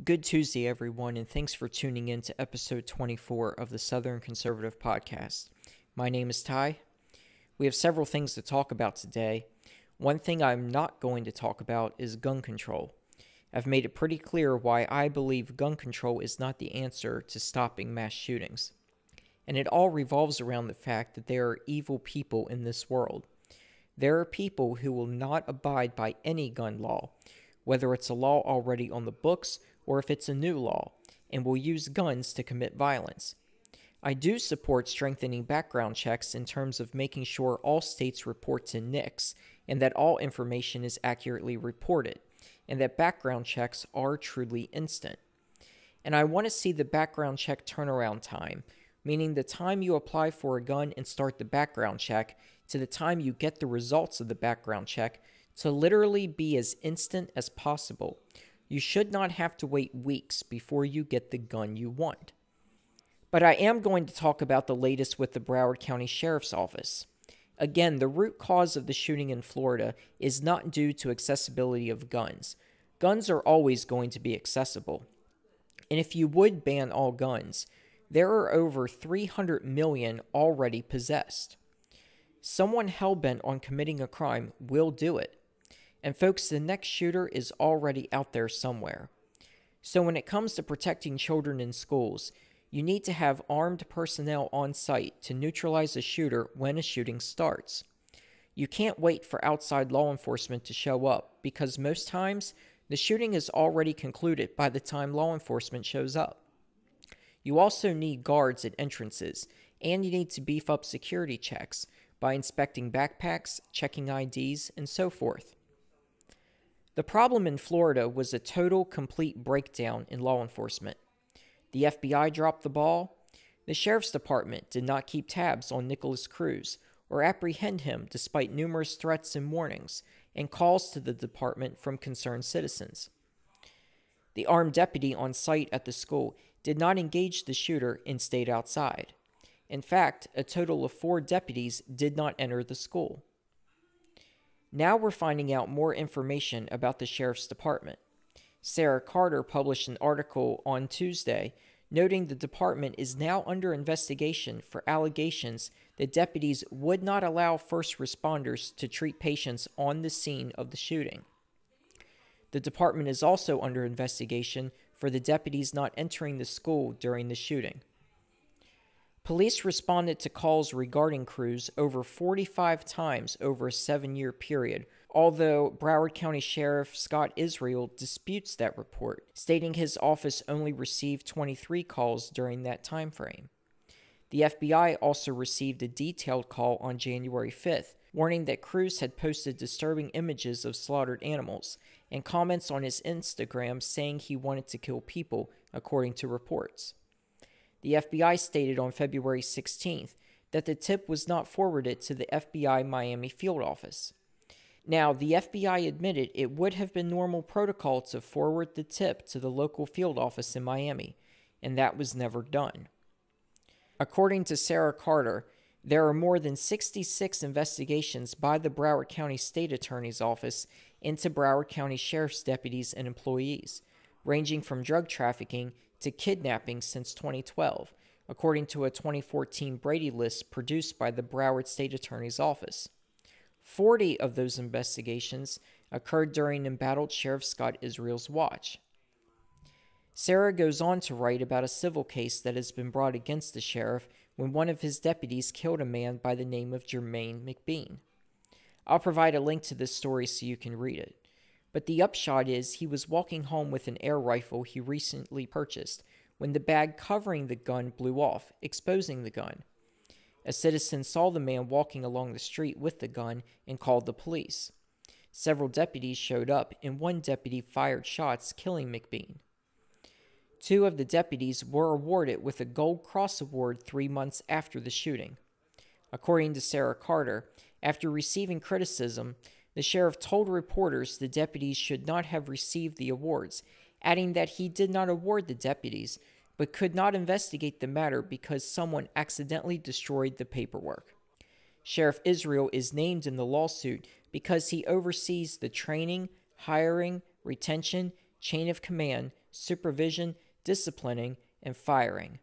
Good Tuesday, everyone, and thanks for tuning in to episode 24 of the Southern Conservative Podcast. My name is Ty. We have several things to talk about today. One thing I'm not going to talk about is gun control. I've made it pretty clear why I believe gun control is not the answer to stopping mass shootings. And it all revolves around the fact that there are evil people in this world. There are people who will not abide by any gun law, whether it's a law already on the books or if it's a new law, and will use guns to commit violence. I do support strengthening background checks in terms of making sure all states report to NICS and that all information is accurately reported, and that background checks are truly instant. And I want to see the background check turnaround time, meaning the time you apply for a gun and start the background check to the time you get the results of the background check to literally be as instant as possible. You should not have to wait weeks before you get the gun you want. But I am going to talk about the latest with the Broward County Sheriff's Office. Again, the root cause of the shooting in Florida is not due to accessibility of guns. Guns are always going to be accessible. And if you would ban all guns, there are over 300 million already possessed. Someone hell-bent on committing a crime will do it. And folks, the next shooter is already out there somewhere. So when it comes to protecting children in schools, you need to have armed personnel on site to neutralize a shooter when a shooting starts. You can't wait for outside law enforcement to show up, because most times, the shooting is already concluded by the time law enforcement shows up. You also need guards at entrances, and you need to beef up security checks by inspecting backpacks, checking IDs, and so forth. The problem in Florida was a total, complete breakdown in law enforcement. The FBI dropped the ball. The Sheriff's Department did not keep tabs on Nicholas Cruz or apprehend him despite numerous threats and warnings and calls to the department from concerned citizens. The armed deputy on site at the school did not engage the shooter and stayed outside. In fact, a total of 4 deputies did not enter the school. Now we're finding out more information about the Sheriff's Department. Sarah Carter published an article on Tuesday noting the department is now under investigation for allegations that deputies would not allow first responders to treat patients on the scene of the shooting. The department is also under investigation for the deputies not entering the school during the shooting. Police responded to calls regarding Cruz over 45 times over a 7-year period, although Broward County Sheriff Scott Israel disputes that report, stating his office only received 23 calls during that time frame. The FBI also received a detailed call on January 5th, warning that Cruz had posted disturbing images of slaughtered animals and comments on his Instagram saying he wanted to kill people, according to reports. The FBI stated on February 16th that the tip was not forwarded to the FBI Miami field office. Now, the FBI admitted it would have been normal protocol to forward the tip to the local field office in Miami, and that was never done. According to Sarah Carter, there are more than 66 investigations by the Broward County State Attorney's Office into Broward County Sheriff's deputies and employees, ranging from drug trafficking to kidnapping since 2012, according to a 2014 Brady list produced by the Broward State Attorney's Office. 40 of those investigations occurred during embattled Sheriff Scott Israel's watch. Sarah goes on to write about a civil case that has been brought against the sheriff when one of his deputies killed a man by the name of Jermaine McBean. I'll provide a link to this story so you can read it. But the upshot is he was walking home with an air rifle he recently purchased when the bag covering the gun blew off, exposing the gun. A citizen saw the man walking along the street with the gun and called the police. Several deputies showed up, and one deputy fired shots, killing McBean. 2 of the deputies were awarded with a Gold Cross Award 3 months after the shooting. According to Sarah Carter, after receiving criticism, the sheriff told reporters the deputies should not have received the awards, adding that he did not award the deputies, but could not investigate the matter because someone accidentally destroyed the paperwork. Sheriff Israel is named in the lawsuit because he oversees the training, hiring, retention, chain of command, supervision, disciplining, and firing.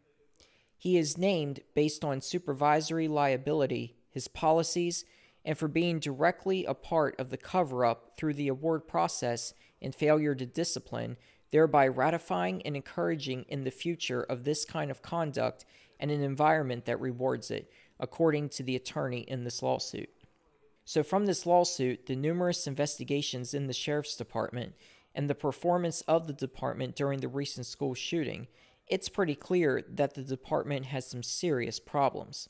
He is named based on supervisory liability, his policies, and for being directly a part of the cover-up through the award process and failure to discipline, thereby ratifying and encouraging in the future of this kind of conduct and an environment that rewards it, according to the attorney in this lawsuit. So from this lawsuit, the numerous investigations in the Sheriff's Department, and the performance of the department during the recent school shooting, it's pretty clear that the department has some serious problems.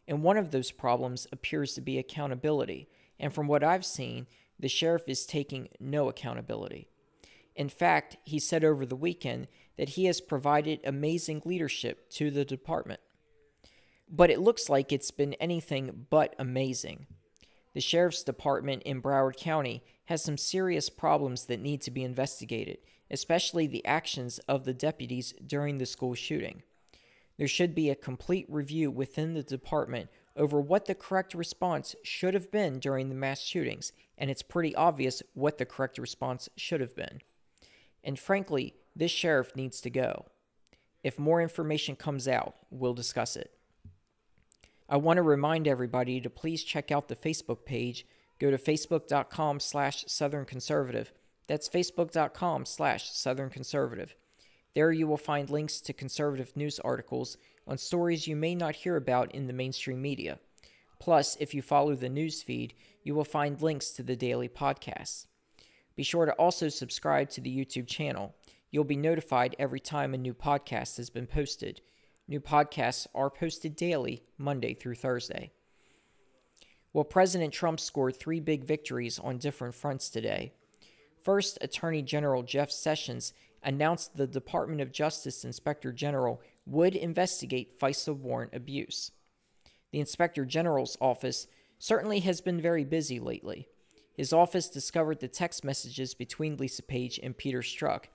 And one of those problems appears to be accountability, and from what I've seen, the sheriff is taking no accountability. In fact, he said over the weekend that he has provided amazing leadership to the department. But it looks like it's been anything but amazing. The Sheriff's Department in Broward County has some serious problems that need to be investigated, especially the actions of the deputies during the school shooting. There should be a complete review within the department over what the correct response should have been during the mass shootings, and it's pretty obvious what the correct response should have been. And frankly, this sheriff needs to go. If more information comes out, we'll discuss it. I want to remind everybody to please check out the Facebook page. Go to facebook.com/Southern Conservative. That's facebook.com/Southern Conservative. There you will find links to conservative news articles on stories you may not hear about in the mainstream media. Plus, if you follow the news feed, you will find links to the daily podcasts. Be sure to also subscribe to the YouTube channel. You'll be notified every time a new podcast has been posted. New podcasts are posted daily, Monday through Thursday. Well, President Trump scored 3 big victories on different fronts today. First, Attorney General Jeff Sessions announced the Department of Justice Inspector General would investigate FISA warrant abuse. The Inspector General's office certainly has been very busy lately. His office discovered the text messages between Lisa Page and Peter Strzok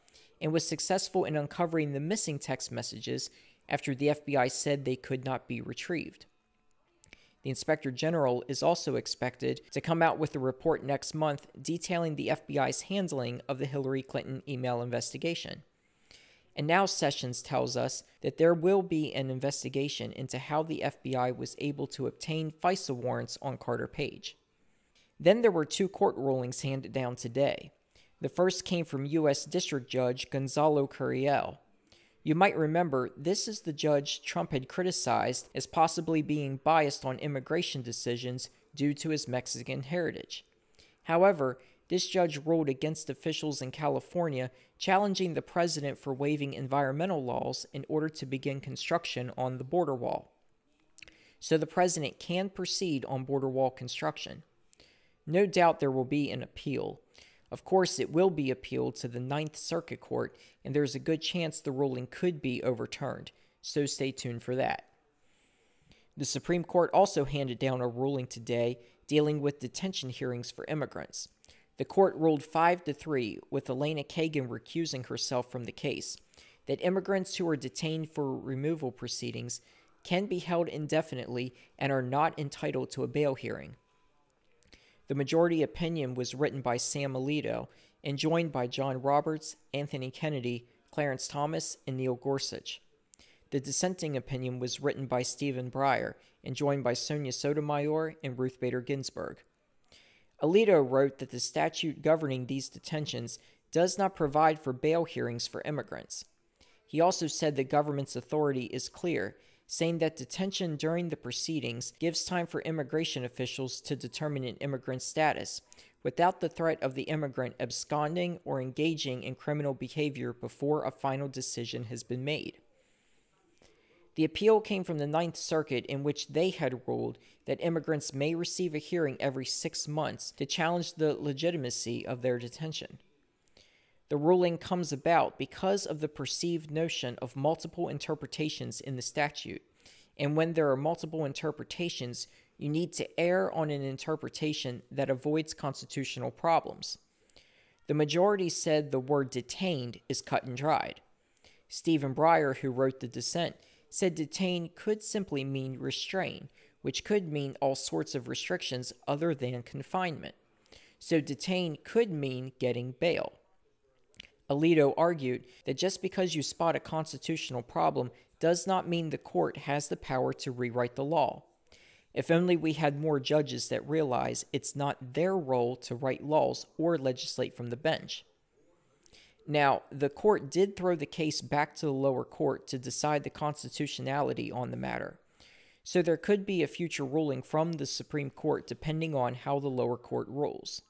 and was successful in uncovering the missing text messages after the FBI said they could not be retrieved. The Inspector General is also expected to come out with a report next month detailing the FBI's handling of the Hillary Clinton email investigation. And now Sessions tells us that there will be an investigation into how the FBI was able to obtain FISA warrants on Carter Page. Then there were 2 court rulings handed down today. The first came from U.S. District Judge Gonzalo Curiel. You might remember, this is the judge Trump had criticized as possibly being biased on immigration decisions due to his Mexican heritage. However, this judge ruled against officials in California challenging the president for waiving environmental laws in order to begin construction on the border wall. So the president can proceed on border wall construction. No doubt there will be an appeal. Of course, it will be appealed to the Ninth Circuit Court, and there's a good chance the ruling could be overturned, so stay tuned for that. The Supreme Court also handed down a ruling today dealing with detention hearings for immigrants. The court ruled 5-3, with Elena Kagan recusing herself from the case, that immigrants who are detained for removal proceedings can be held indefinitely and are not entitled to a bail hearing. The majority opinion was written by Sam Alito and joined by John Roberts, Anthony Kennedy, Clarence Thomas, and Neil Gorsuch. The dissenting opinion was written by Stephen Breyer and joined by Sonia Sotomayor and Ruth Bader Ginsburg. Alito wrote that the statute governing these detentions does not provide for bail hearings for immigrants. He also said the government's authority is clear, saying that detention during the proceedings gives time for immigration officials to determine an immigrant's status, without the threat of the immigrant absconding or engaging in criminal behavior before a final decision has been made. The appeal came from the Ninth Circuit, in which they had ruled that immigrants may receive a hearing every 6 months to challenge the legitimacy of their detention. The ruling comes about because of the perceived notion of multiple interpretations in the statute, and when there are multiple interpretations, you need to err on an interpretation that avoids constitutional problems. The majority said the word detained is cut and dried. Stephen Breyer, who wrote the dissent, said detain could simply mean restrain, which could mean all sorts of restrictions other than confinement. So detain could mean getting bail. Alito argued that just because you spot a constitutional problem does not mean the court has the power to rewrite the law. If only we had more judges that realize it's not their role to write laws or legislate from the bench. Now, the court did throw the case back to the lower court to decide the constitutionality on the matter. So there could be a future ruling from the Supreme Court depending on how the lower court rules.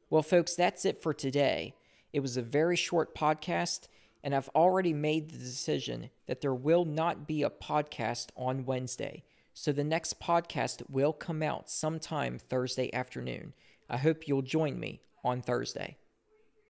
Well, folks, that's it for today. It was a very short podcast, and I've already made the decision that there will not be a podcast on Wednesday. So the next podcast will come out sometime Thursday afternoon. I hope you'll join me on Thursday.